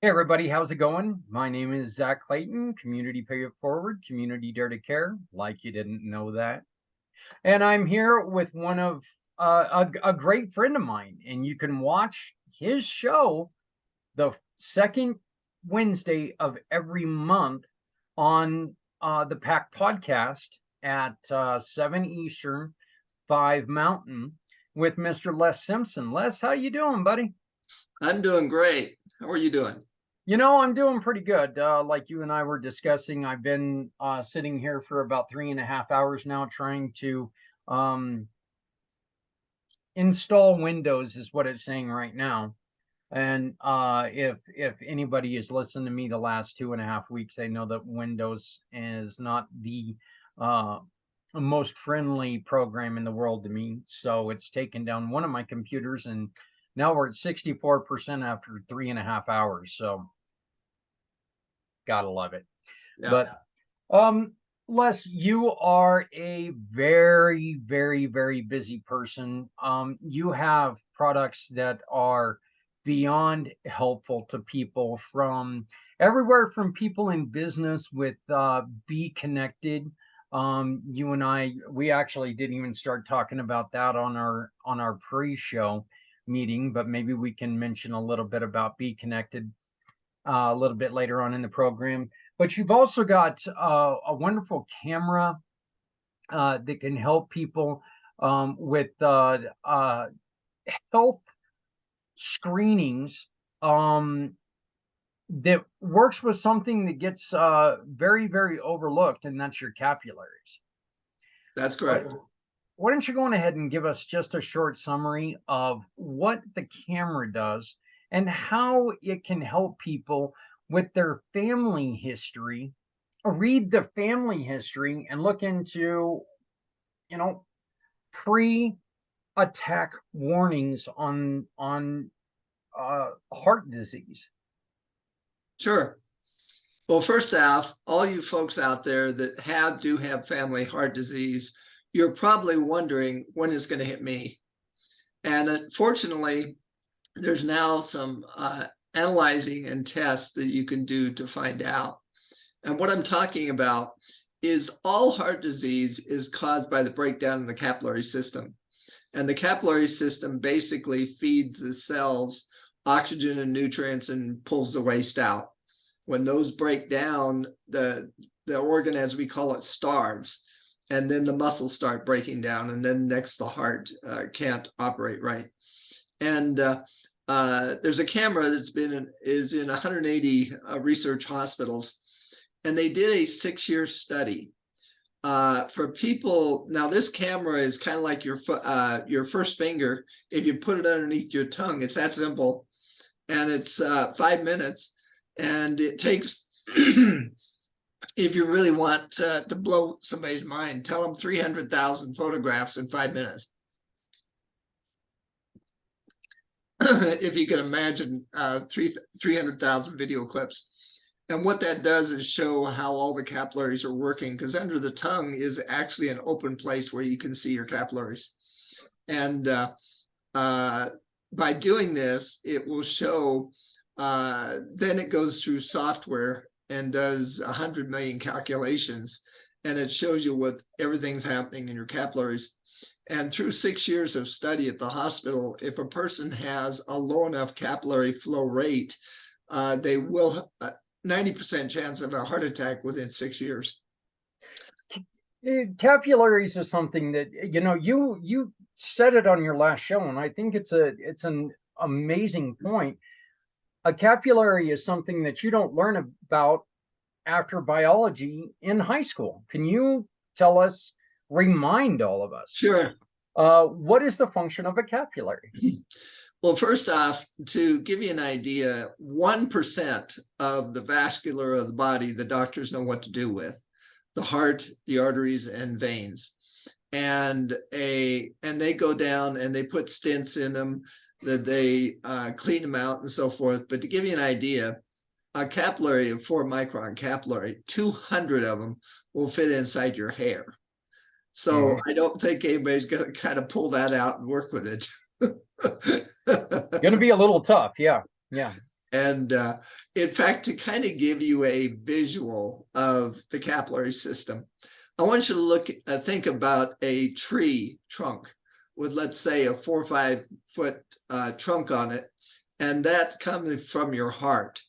Hey everybody, how's it going? My name is Zach Clayton, Community Pay It Forward, Community Dare to Care, like you didn't know that. And I'm here with one of a great friend of mine, and you can watch his show the second Wednesday of every month on the Pack Podcast at 7 Eastern, 5 Mountain with Mr. Les Simpson. Les, how you doing, buddy? I'm doing great. How are you doing? I'm doing pretty good. Like you and I were discussing, I've been sitting here for about 3.5 hours now trying to um, install Windows, is what it's saying right now. And if anybody has listened to me the last 2.5 weeks, they know that Windows is not the uh, most friendly program in the world to me. So it's taken down one of my computers, and now we're at 64% after 3.5 hours. So gotta love it. Yeah. But Les, you are a very, very, very busy person. You have products that are beyond helpful to people from everywhere, from people in business with Be Connected. You and we actually didn't even start talking about that on our pre-show meeting, but maybe we can mention a little bit about Be Connected a little bit later on in the program. But you've also got a wonderful camera that can help people with health screenings that works with something that gets very, very overlooked, and that's your capillaries. That's correct. Why don't you go on ahead and give us just a short summary of what the camera does and how it can help people with their family history, read the family history and look into, you know, pre-attack warnings on heart disease. Sure. Well, first off, all you folks out there that do have family heart disease, you're probably wondering when it's going to hit me. And unfortunately, there's now some analyzing and tests that you can do to find out. And what I'm talking about is all heart disease is caused by the breakdown in the capillary system. And the capillary system basically feeds the cells oxygen and nutrients and pulls the waste out. When those break down, the organ, as we call it, starves, and then the muscles start breaking down, and then next the heart can't operate right. And there's a camera that's is in 180 research hospitals, and they did a 6-year study for people. Now this camera is kind of like your first finger. If you put it underneath your tongue, it's that simple, and it's 5 minutes, and it takes if you really want to blow somebody's mind, tell them 300,000 photographs in 5 minutes. If you can imagine 300,000 video clips. And what that does is show how all the capillaries are working, because under the tongue is actually an open place where you can see your capillaries. And by doing this, it will show, then it goes through software and does 100 million calculations, and it shows you what everything's happening in your capillaries. And through 6 years of study at the hospital, if a person has a low enough capillary flow rate, they will 90% chance of a heart attack within 6 years. Capillaries are something that you said it on your last show, and I think it's an amazing point. A capillary is something that you don't learn about after biology in high school. Can you tell us, remind all of us, Sure. What is the function of a capillary? Well, first off, to give you an idea, 1% of the vascular of the body, the doctors know what to do with: the heart, the arteries, and veins. And they go down and they put stents in them, that they clean them out and so forth. But to give you an idea, a capillary, a 4-micron capillary, 200 of them will fit inside your hair. So I don't think anybody's going to kind of pull that out and work with it. Going to be a little tough. Yeah. And in fact, to kind of give you a visual of the capillary system, I want you to think about a tree trunk with, let's say, a 4 or 5 foot trunk on it, and that coming from your heart.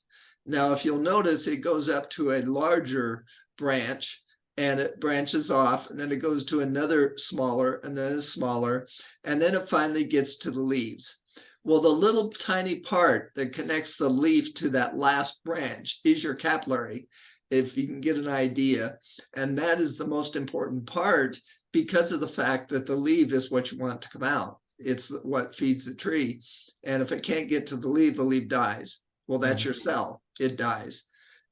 Now, if you'll notice, it goes up to a larger branch and it branches off, and then it goes to another smaller, and then a smaller, and then it finally gets to the leaves. Well, the little tiny part that connects the leaf to that last branch is your capillary, if you can get an idea. And that is the most important part because of the fact that the leaf is what you want to come out. It's what feeds the tree. And if it can't get to the leaf dies. Well, that's Mhm. your cell, it dies.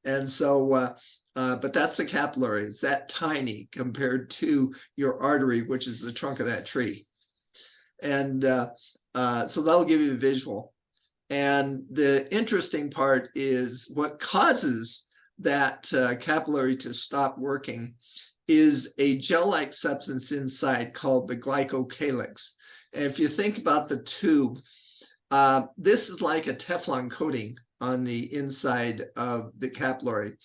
And so, but that's the capillary. It's that tiny compared to your artery, which is the trunk of that tree. And so that'll give you a visual. And the interesting part is what causes that capillary to stop working is a gel-like substance inside called the glycocalyx. And if you think about the tube, this is like a Teflon coating on the inside of the capillary.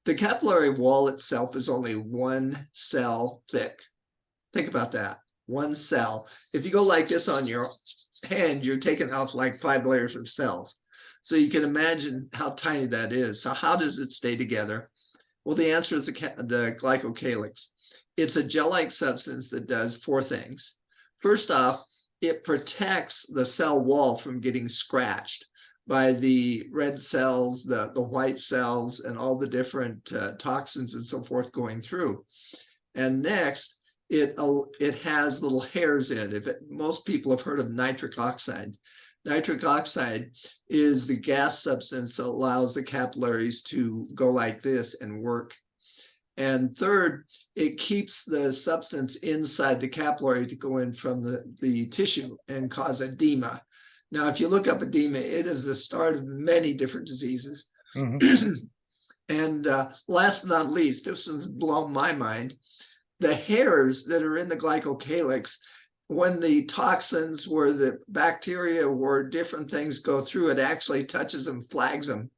The capillary wall itself is only one cell thick. Think about that. One cell. If you go like this on your hand, you're taking off like 5 layers of cells. So you can imagine how tiny that is. So how does it stay together? Well, the answer is the glycocalyx. It's a gel-like substance that does 4 things. First off, it protects the cell wall from getting scratched by the red cells, the white cells, and all the different toxins and so forth going through. And next, it has little hairs in it. Most people have heard of nitric oxide. Nitric oxide is the gas substance that allows the capillaries to go like this and work. And third, it keeps the substance inside the capillary to go in from the tissue and cause edema. Now, if you look up edema, it is the start of many different diseases. Mhm. And last but not least, this has blown my mind, the hairs that are in the glycocalyx, when the toxins or the bacteria or different things go through, it actually touches them, flags them,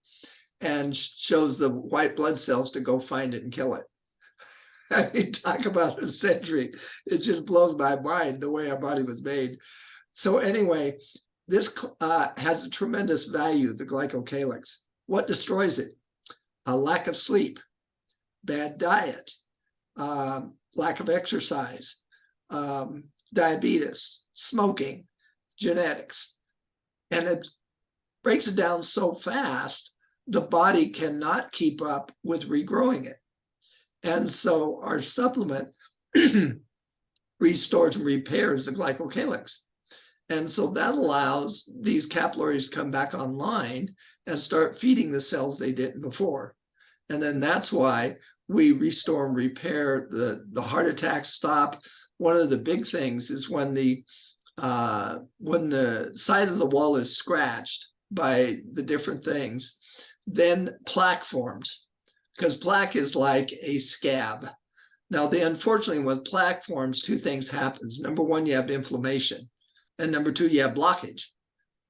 and shows the white blood cells to go find it and kill it. I mean, talk about a century. It just blows my mind the way our body was made. So anyway, this has a tremendous value, the glycocalyx. What destroys it? A lack of sleep, bad diet, lack of exercise, diabetes, smoking, genetics. And it breaks it down so fast, the body cannot keep up with regrowing it. And so our supplement restores and repairs the glycocalyx. And so that allows these capillaries to come back online and start feeding the cells they didn't before. And then that's why we restore and repair. The heart attacks stop. One of the big things is when the side of the wall is scratched by the different things, then plaque forms, because plaque is like a scab. Now, unfortunately, when plaque forms, 2 things happens. Number 1, you have inflammation, and number 2, you have blockage.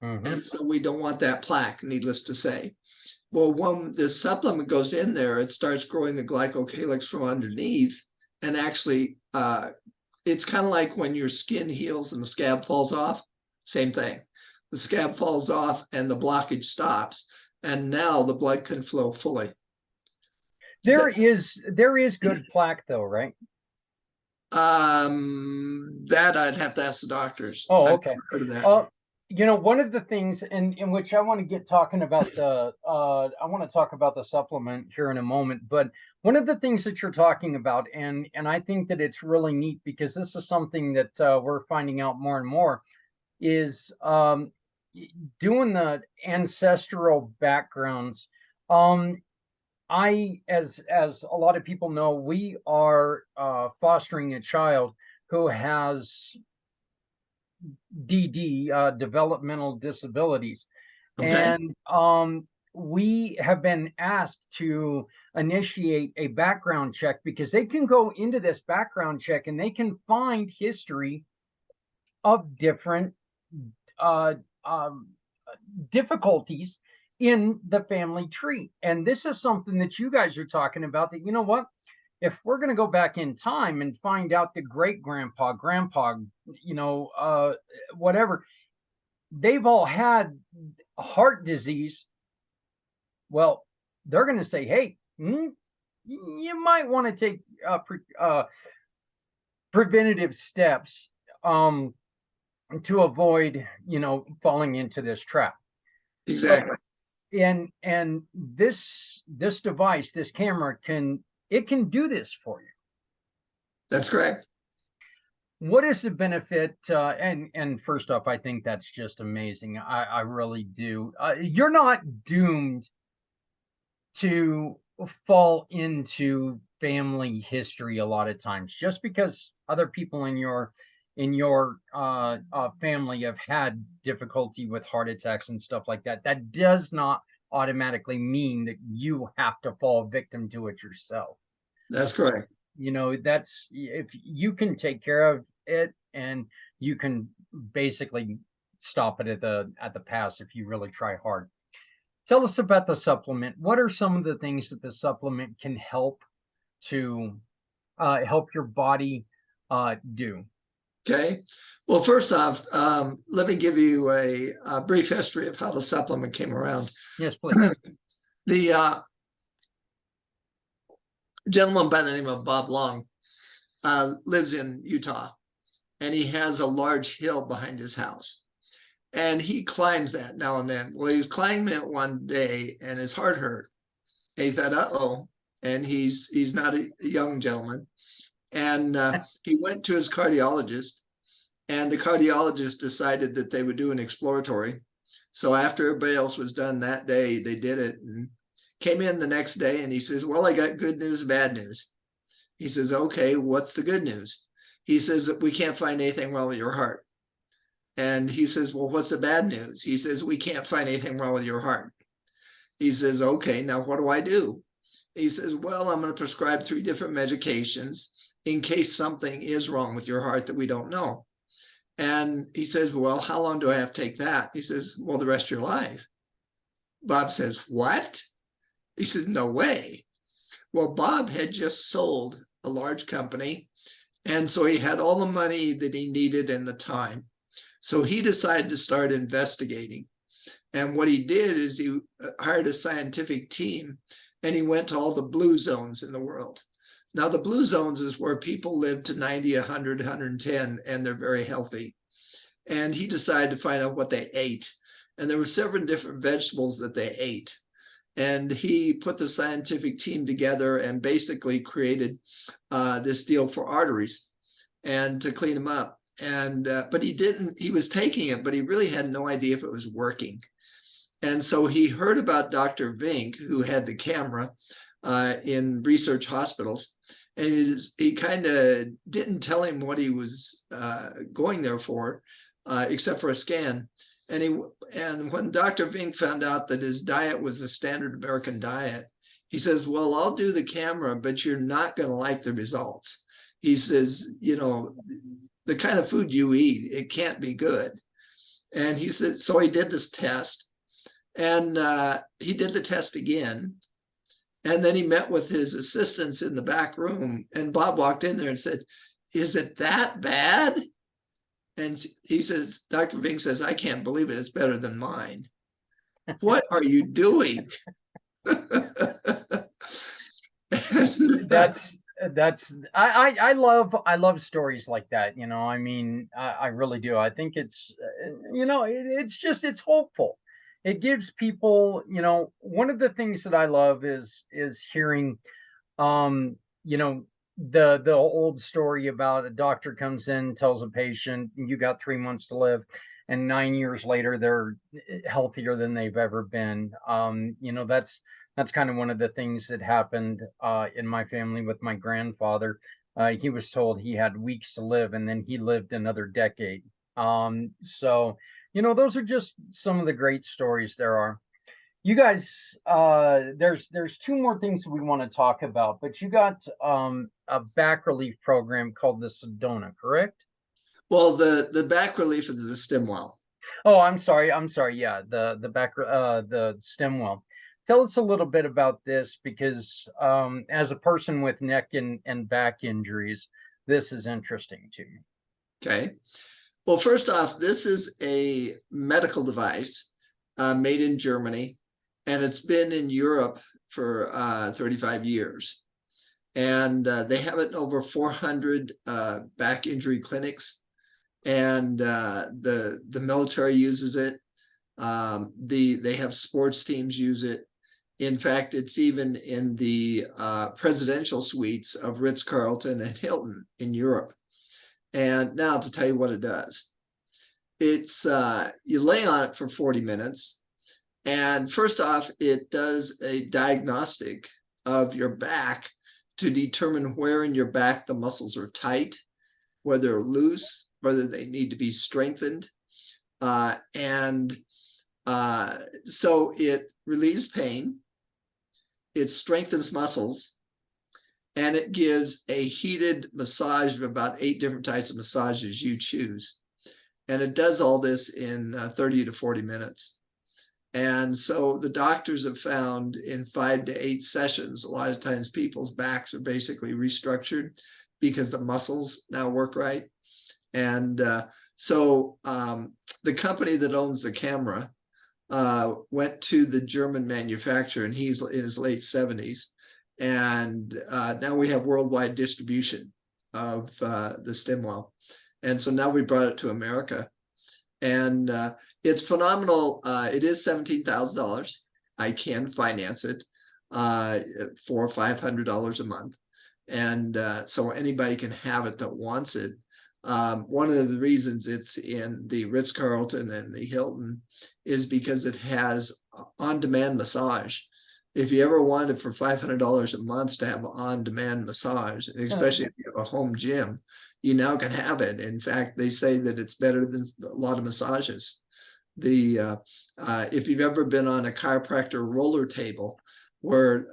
Mhm. And so we don't want that plaque, needless to say. Well, when this supplement goes in there, it starts growing the glycocalyx from underneath, and actually, it's kind of like when your skin heals and the scab falls off. Same thing. The scab falls off and the blockage stops, and now the blood can flow fully. There is good plaque though, right? That I'd have to ask the doctors. Oh, I've okay. never heard of that. Uh, one of the things in which I want to get talking about I want to talk about the supplement here in a moment, but one of the things that you're talking about, and I think that it's really neat because this is something that we're finding out more and more, is doing the ancestral backgrounds. Um, as a lot of people know, we are fostering a child who has DD, developmental disabilities. Okay. And we have been asked to initiate a background check because they can go into this background check and they can find history of different uh, um, difficulties in the family tree. And this is something that you guys are talking about, that, you know what? If we're going to go back in time and find out the great grandpa, grandpa, you know, whatever, they've all had heart disease. Well, they're going to say, hey, you might want to take preventative steps um, to avoid, you know, falling into this trap. So, Exactly. and this device, this camera can do this for you. That's correct. What is the benefit? And first off, I think that's just amazing. I really do. You're not doomed to fall into family history a lot of times just because other people in your family have had difficulty with heart attacks and stuff like that. That does not automatically mean that you have to fall victim to it yourself. That's correct. You know, that's, if you can take care of it, and you can basically stop it at the pass if you really try hard. Tell us about the supplement. What are some of the things that the supplement can help to help your body do? Okay. Well, first off, let me give you a brief history of how the supplement came around. Yes, please. The gentleman by the name of Bob Long lives in Utah, and he has a large hill behind his house. And he climbs that now and then. Well, he was climbing it one day, and his heart hurt. And he thought, "Uh-oh." And he's not a young gentleman. And he went to his cardiologist, and the cardiologist decided that they would do an exploratory. So after everybody else was done that day, they did it, and came in the next day, and he says, "Well, I got good news, bad news." He says, "Okay, what's the good news?" He says, "We can't find anything wrong with your heart." And he says, "Well, what's the bad news?" He says, "We can't find anything wrong with your heart." He says, "Okay, now what do I do?" He says, "Well, I'm going to prescribe 3 different medications in case something is wrong with your heart that we don't know." And he says, "Well, how long do I have to take that?" He says, "Well, the rest of your life." Bob says, "What?" He said, "No way." Well, Bob had just sold a large company, and so he had all the money that he needed and the time. So he decided to start investigating. And what he did is he hired a scientific team, and he went to all the blue zones in the world. Now, the blue zones is where people live to 90, 100, 110, and they're very healthy. And he decided to find out what they ate. And there were several different vegetables that they ate. And he put the scientific team together and basically created this deal for arteries and to clean them up. And but he was taking it, but he really had no idea if it was working. And so he heard about Dr. Vink, who had the camera in research hospitals. And he kind of didn't tell him what he was going there for, except for a scan. And when Dr. Vink found out that his diet was a standard American diet, he says, "Well, I'll do the camera, but you're not going to like the results." He says, "You know, the kind of food you eat, it can't be good." And he said, so he did this test, and he did the test again. And then he met with his assistants in the back room, and Bob walked in there and said, "Is it that bad?" And he says, Dr. Vink says, "I can't believe it. It's better than mine." "What are you doing?" and, That's I love stories like that. You know, I mean, I really do. I think it's you know, it's just, it's hopeful. It gives people, you know, one of the things that I love is hearing you know, the old story about a doctor comes in, tells a patient, "You got 3 months to live," and 9 years later they're healthier than they've ever been. You know, that's kind of one of the things that happened in my family with my grandfather. He was told he had weeks to live, and then he lived another decade. So, you know, those are just some of the great stories there are. You guys, there's two more things we want to talk about, but you got a back relief program called the Sedona, correct? well, the back relief is a stem well. Oh, I'm sorry. I'm sorry. Yeah, the stem well. Tell us a little bit about this because as a person with neck and back injuries, this is interesting to me. Okay. Well, first off, this is a medical device made in Germany, and it's been in Europe for 35 years. And they have it in over 400 back injury clinics, and the military uses it. They have sports teams use it. In fact, it's even in the presidential suites of Ritz-Carlton and Hilton in Europe. And now to tell you what it does. It's you lay on it for 40 minutes. And first off, it does a diagnostic of your back to determine where in your back the muscles are tight, whether they're loose, whether they need to be strengthened. And so it relieves pain, it strengthens muscles, and it gives a heated massage of about 8 different types of massages you choose. And it does all this in 30 to 40 minutes. And so the doctors have found in 5 to 8 sessions, a lot of times people's backs are basically restructured because the muscles now work right. And the company that owns the camera went to the German manufacturer, and he's in his late 70s. And now we have worldwide distribution of the stem well. And so now we brought it to America. And it's phenomenal. It is $17,000. I can finance it for $500 a month. And so anybody can have it that wants it. One of the reasons it's in the Ritz-Carlton and the Hilton is because it has on-demand massage. If you ever wanted for $500 a month to have on-demand massage, especially if you have a home gym, you now can have it. In fact, they say that it's better than a lot of massages. If you've ever been on a chiropractor roller table where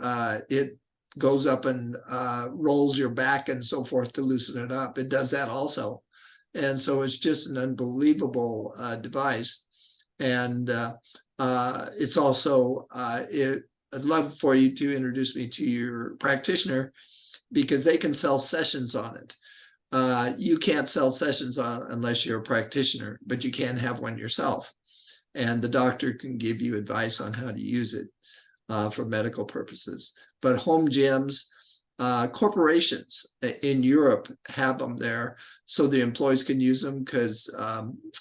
it goes up and rolls your back and so forth to loosen it up, it does that also. And so it's just an unbelievable device. And it's also, I'd love for you to introduce me to your practitioner because they can sell sessions on it. You can't sell sessions on unless you're a practitioner, but you can have one yourself. And the doctor can give you advice on how to use it for medical purposes. But home gyms, corporations in Europe have them there so the employees can use them because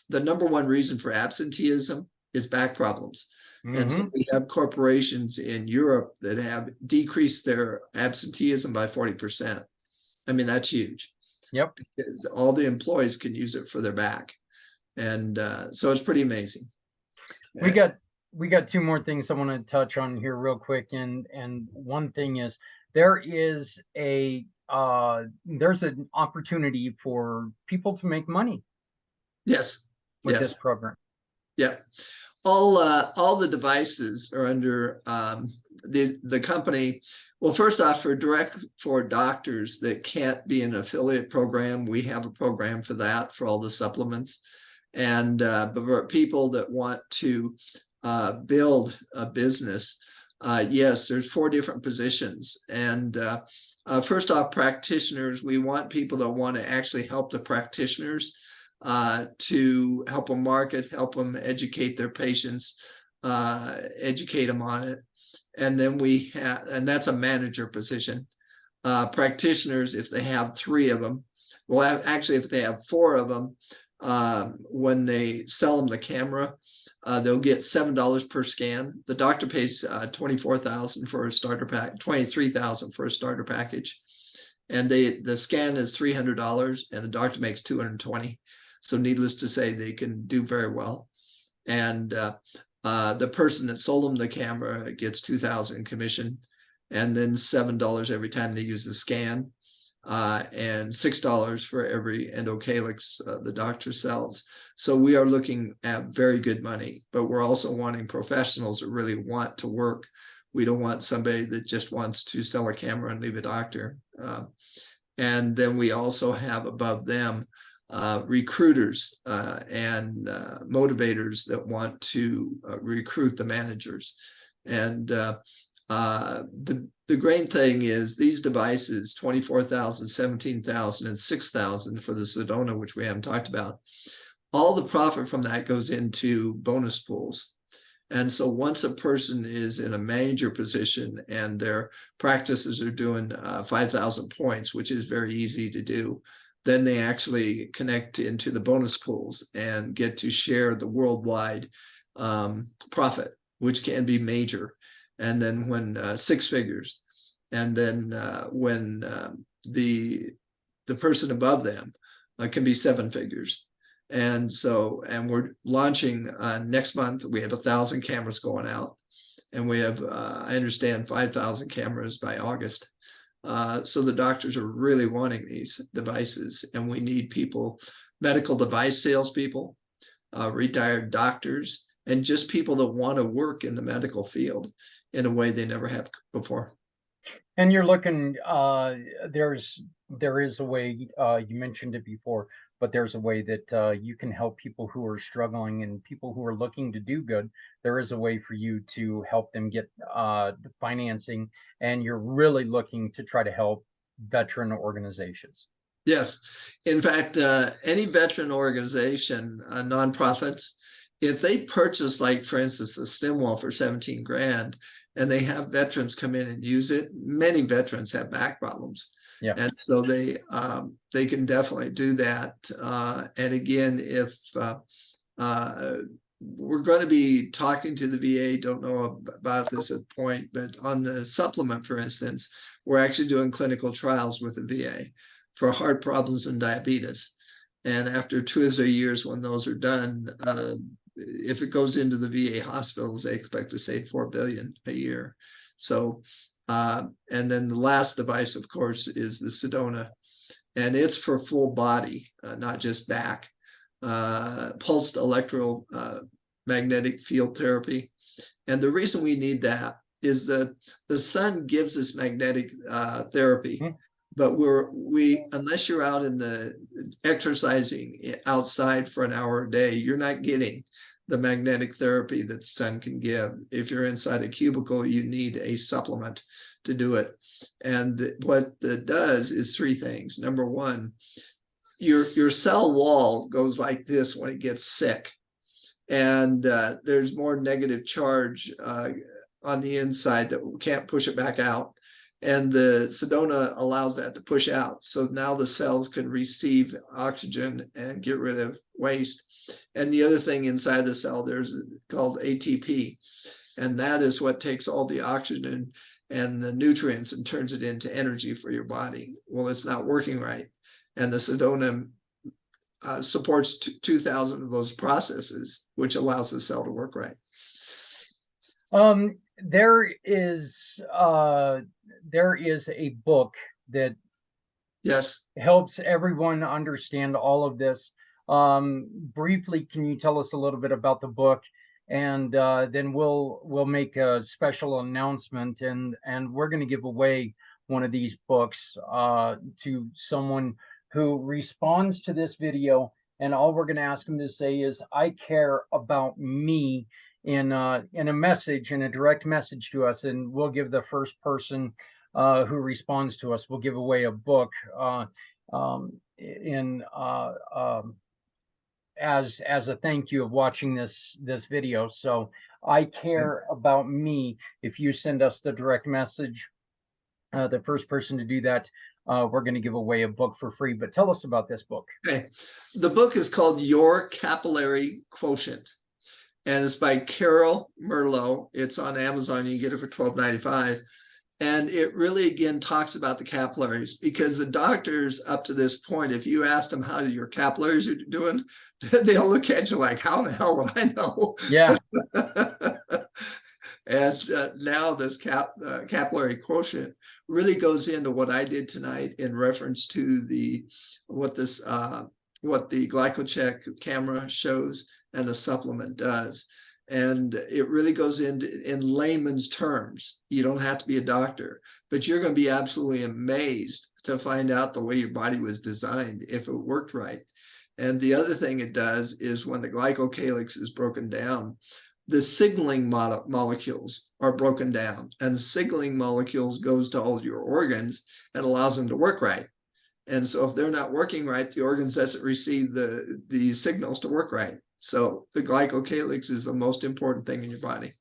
the number one reason for absenteeism is back problems. And so we have corporations in Europe that have decreased their absenteeism by 40%. I mean, that's huge. Yep. Because all the employees can use it for their back. And so it's pretty amazing. We got we got two more things I want to touch on here real quick, and one thing is there's an opportunity for people to make money Yes. with this Yes. program. Yeah. All the devices are under the company. Well, first off, for doctors that can't be an affiliate program, we have a program for that for all the supplements. And but for people that want to build a business, yes, there's 4 different positions. And first off, practitioners, we want people that want to actually help the practitioners to help them market, help them educate their patients, educate them on it. And then we have, and that's a manager position. Practitioners, if they have 3 of them, well, actually, if they have 4 of them, when they sell them the camera, they'll get $7 per scan. The doctor pays $24,000 for a starter pack, $23,000 for a starter package, and the scan is $300, and the doctor makes $220. So needless to say, they can do very well. And the person that sold them the camera gets $2,000 in commission, and then $7 every time they use the scan, and $6 for every endocalyx the doctor sells. So we are looking at very good money, but we're also wanting professionals that really want to work. We don't want somebody that just wants to sell a camera and leave a doctor. And then we also have above them recruiters and motivators that want to recruit the managers. And the great thing is these devices, 24,000, 17,000, and 6,000 for the Sedona, which we haven't talked about, all the profit from that goes into bonus pools. And so once a person is in a manager position and their practices are doing 5,000 points, which is very easy to do, then they actually connect into the bonus pools and get to share the worldwide profit, which can be major. And then when 6 figures, and then when the person above them can be 7 figures. And so, and we're launching next month. We have 1,000 cameras going out, and we have, I understand, 5,000 cameras by August. So the doctors are really wanting these devices, and we need people, medical device salespeople, retired doctors, and just people that want to work in the medical field in a way they never have before. And you're looking, there is a way, you mentioned it before, but there's a way that you can help people who are struggling and people who are looking to do good. There is a way for you to help them get the financing, and you're really looking to try to help veteran organizations. Yes. In fact, any veteran organization, nonprofits, if they purchase, like, for instance, a stem wall for 17 grand, and they have veterans come in and use it, many veterans have back problems. Yeah. And so they can definitely do that. And again, if we're going to be talking to the VA, don't know about this at point, but on the supplement, for instance, we're actually doing clinical trials with the VA for heart problems and diabetes. And after 2 or 3 years, when those are done, if it goes into the VA hospitals, they expect to save $4 billion a year. So, and then the last device, of course, is the Sedona, and it's for full body, not just back. Pulsed electromagnetic field therapy. And the reason we need that is that the sun gives us magnetic therapy. Mm. But unless you're out in the exercising outside for an hour a day, you're not getting the magnetic therapy that the sun can give. If you're inside a cubicle, you need a supplement to do it. And what it does is 3 things. Number one, your cell wall goes like this when it gets sick, and there's more negative charge on the inside that can't push it back out. And the Sedona allows that to push out. So now the cells can receive oxygen and get rid of waste. And the other thing inside the cell, there's called ATP. And that is what takes all the oxygen and the nutrients and turns it into energy for your body. Well, it's not working right. And the Sedona supports 2,000 of those processes, which allows the cell to work right. There is a book that Yes. helps everyone understand all of this. Briefly, can you tell us a little bit about the book? And then we'll make a special announcement, and we're going to give away one of these books to someone who responds to this video. And all we're going to ask them to say is, "I care about me," in a message, in a direct message to us, and we'll give the first person who responds to us, we'll give away a book in as a thank you of watching this video. So I care about me. If you send us the direct message, the first person to do that, we're going to give away a book for free. But tell us about this book. Okay. The book is called Your Capillary Quotient, and it's by Carol Merlot. It's on Amazon. You can get it for $12.95. And it really, again, talks about the capillaries, because the doctors up to this point, if you ask them how your capillaries are doing, they'll look at you like, how the hell would I know? Yeah. And now this capillary quotient really goes into what I did tonight in reference to what the GlycoCheck camera shows and the supplement does. And it really goes in layman's terms. You don't have to be a doctor, but you're going to be absolutely amazed to find out the way your body was designed, if it worked right. And the other thing it does is when the glycocalyx is broken down, the signaling molecules are broken down, and the signaling molecules goes to all your organs and allows them to work right. And so if they're not working right, the organs doesn't receive the signals to work right. So the glycocalyx is the most important thing in your body.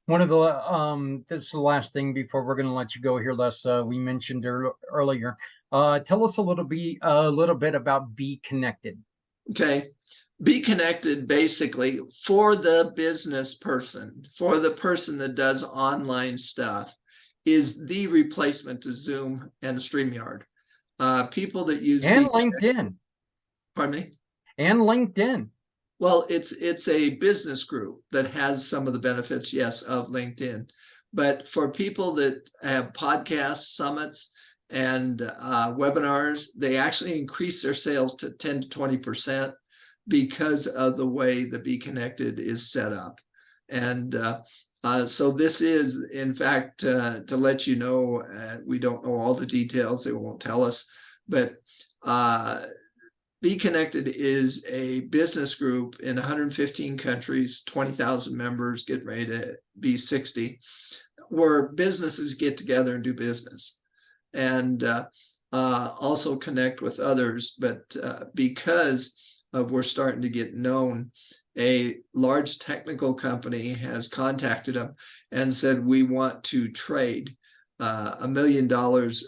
One of the this is the last thing before we're going to let you go here, Les. We mentioned earlier. Tell us a little bit about Be Connected. Okay. Be connected basically for the business person, for the person that does online stuff, is the replacement to Zoom and StreamYard. People that use And Be Connected, LinkedIn. pardon me? And LinkedIn. Well, it's a business group that has some of the benefits, yes, of LinkedIn. But for people that have podcasts, summits, and webinars, they actually increase their sales to 10 to 20% because of the way the Be Connected is set up. And so this is, in fact, to let you know, we don't know all the details, they won't tell us, but Be Connected is a business group in 115 countries, 20,000 members, getting ready to be 60, where businesses get together and do business and also connect with others. But because of we're starting to get known, a large technical company has contacted them and said, we want to trade $1 million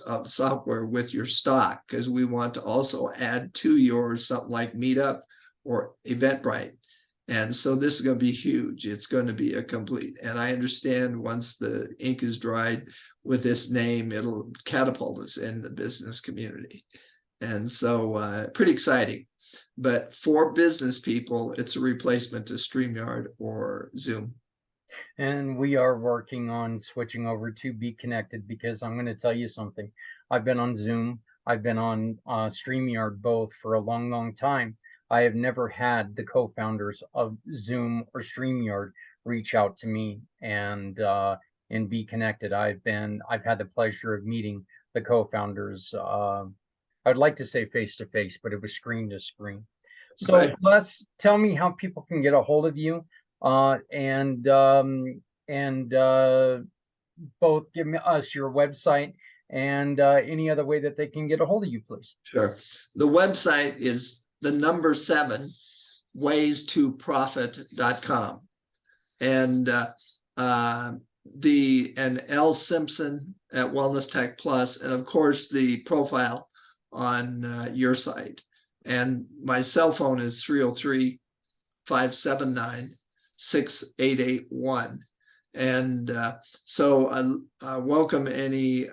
of software with your stock because we want to also add to yours something like Meetup or Eventbrite. And so this is going to be huge. It's going to be a complete, and I understand once the ink is dried with this name, it'll catapult us in the business community. And so pretty exciting. But for business people, it's a replacement to StreamYard or Zoom. And we are working on switching over to Be Connected because I'm going to tell you something. I've been on Zoom, I've been on StreamYard both for a long, long time. I have never had the co-founders of Zoom or StreamYard reach out to me and Be Connected. I've had the pleasure of meeting the co-founders. I'd like to say face to face, but it was screen to screen. So Right. let's tell me how people can get a hold of you, uh, and um, and both give us your website and any other way that they can get a hold of you, please. Sure. The website is the number 7 ways2profit.com. And and L Simpson at Wellness Tech Plus, and of course the profile on your site. And my cell phone is 303-579-6881. And so I welcome any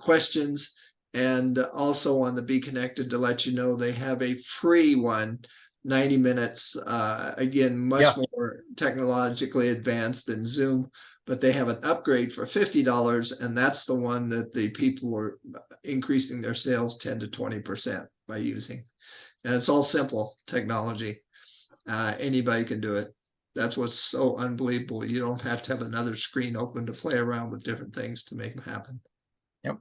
questions. And also on the Be Connected, to let you know, they have a free one, 90 minutes, again, much Yeah. more technologically advanced than Zoom, but they have an upgrade for $50, and that's the one that the people are increasing their sales 10 to 20% by using. And it's all simple technology. Anybody can do it. That's what's so unbelievable. You don't have to have another screen open to play around with different things to make them happen. Yep.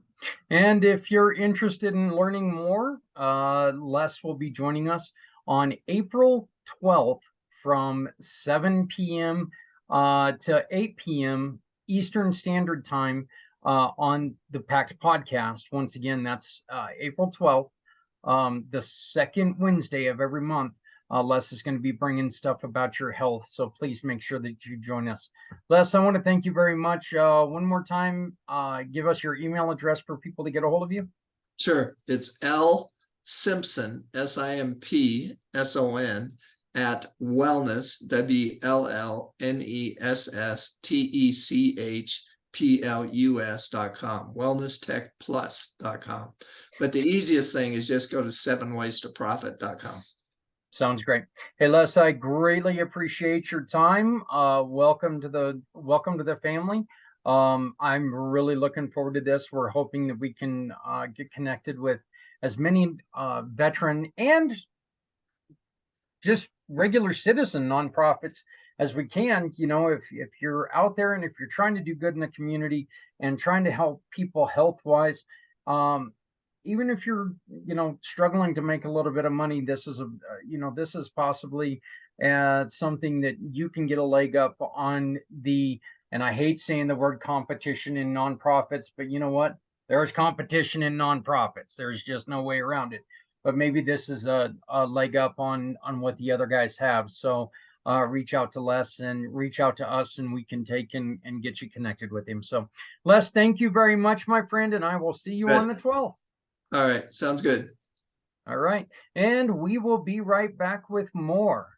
And if you're interested in learning more, Les will be joining us on April 12th from 7 p.m. To 8 p.m. Eastern Standard Time on the PACT podcast. Once again, that's April 12th, the second Wednesday of every month. Les is going to be bringing stuff about your health, so please make sure that you join us. Les, I want to thank you very much. One more time, give us your email address for people to get a hold of you. Sure. It's L Simpson, Simpson, at wellness, WellnessTechPlus.com, wellnesstechplus.com. But the easiest thing is just go to 7waystoprofit.com. Sounds great. Hey, Les, I greatly appreciate your time. Welcome to the family. I'm really looking forward to this. We're hoping that we can get connected with as many veteran and just regular citizen nonprofits as we can. You know, if you're out there and if you're trying to do good in the community and trying to help people health wise, um, even if you're, struggling to make a little bit of money, this is this is possibly something that you can get a leg up on the, and I hate saying the word competition in nonprofits, but you know what? There's competition in nonprofits. There's just no way around it. But maybe this is a leg up on what the other guys have. So reach out to Les and reach out to us, and we can take and get you connected with him. So Les, thank you very much, my friend, and I will see you on Right. the 12th. All right. Sounds good. All right. And we will be right back with more.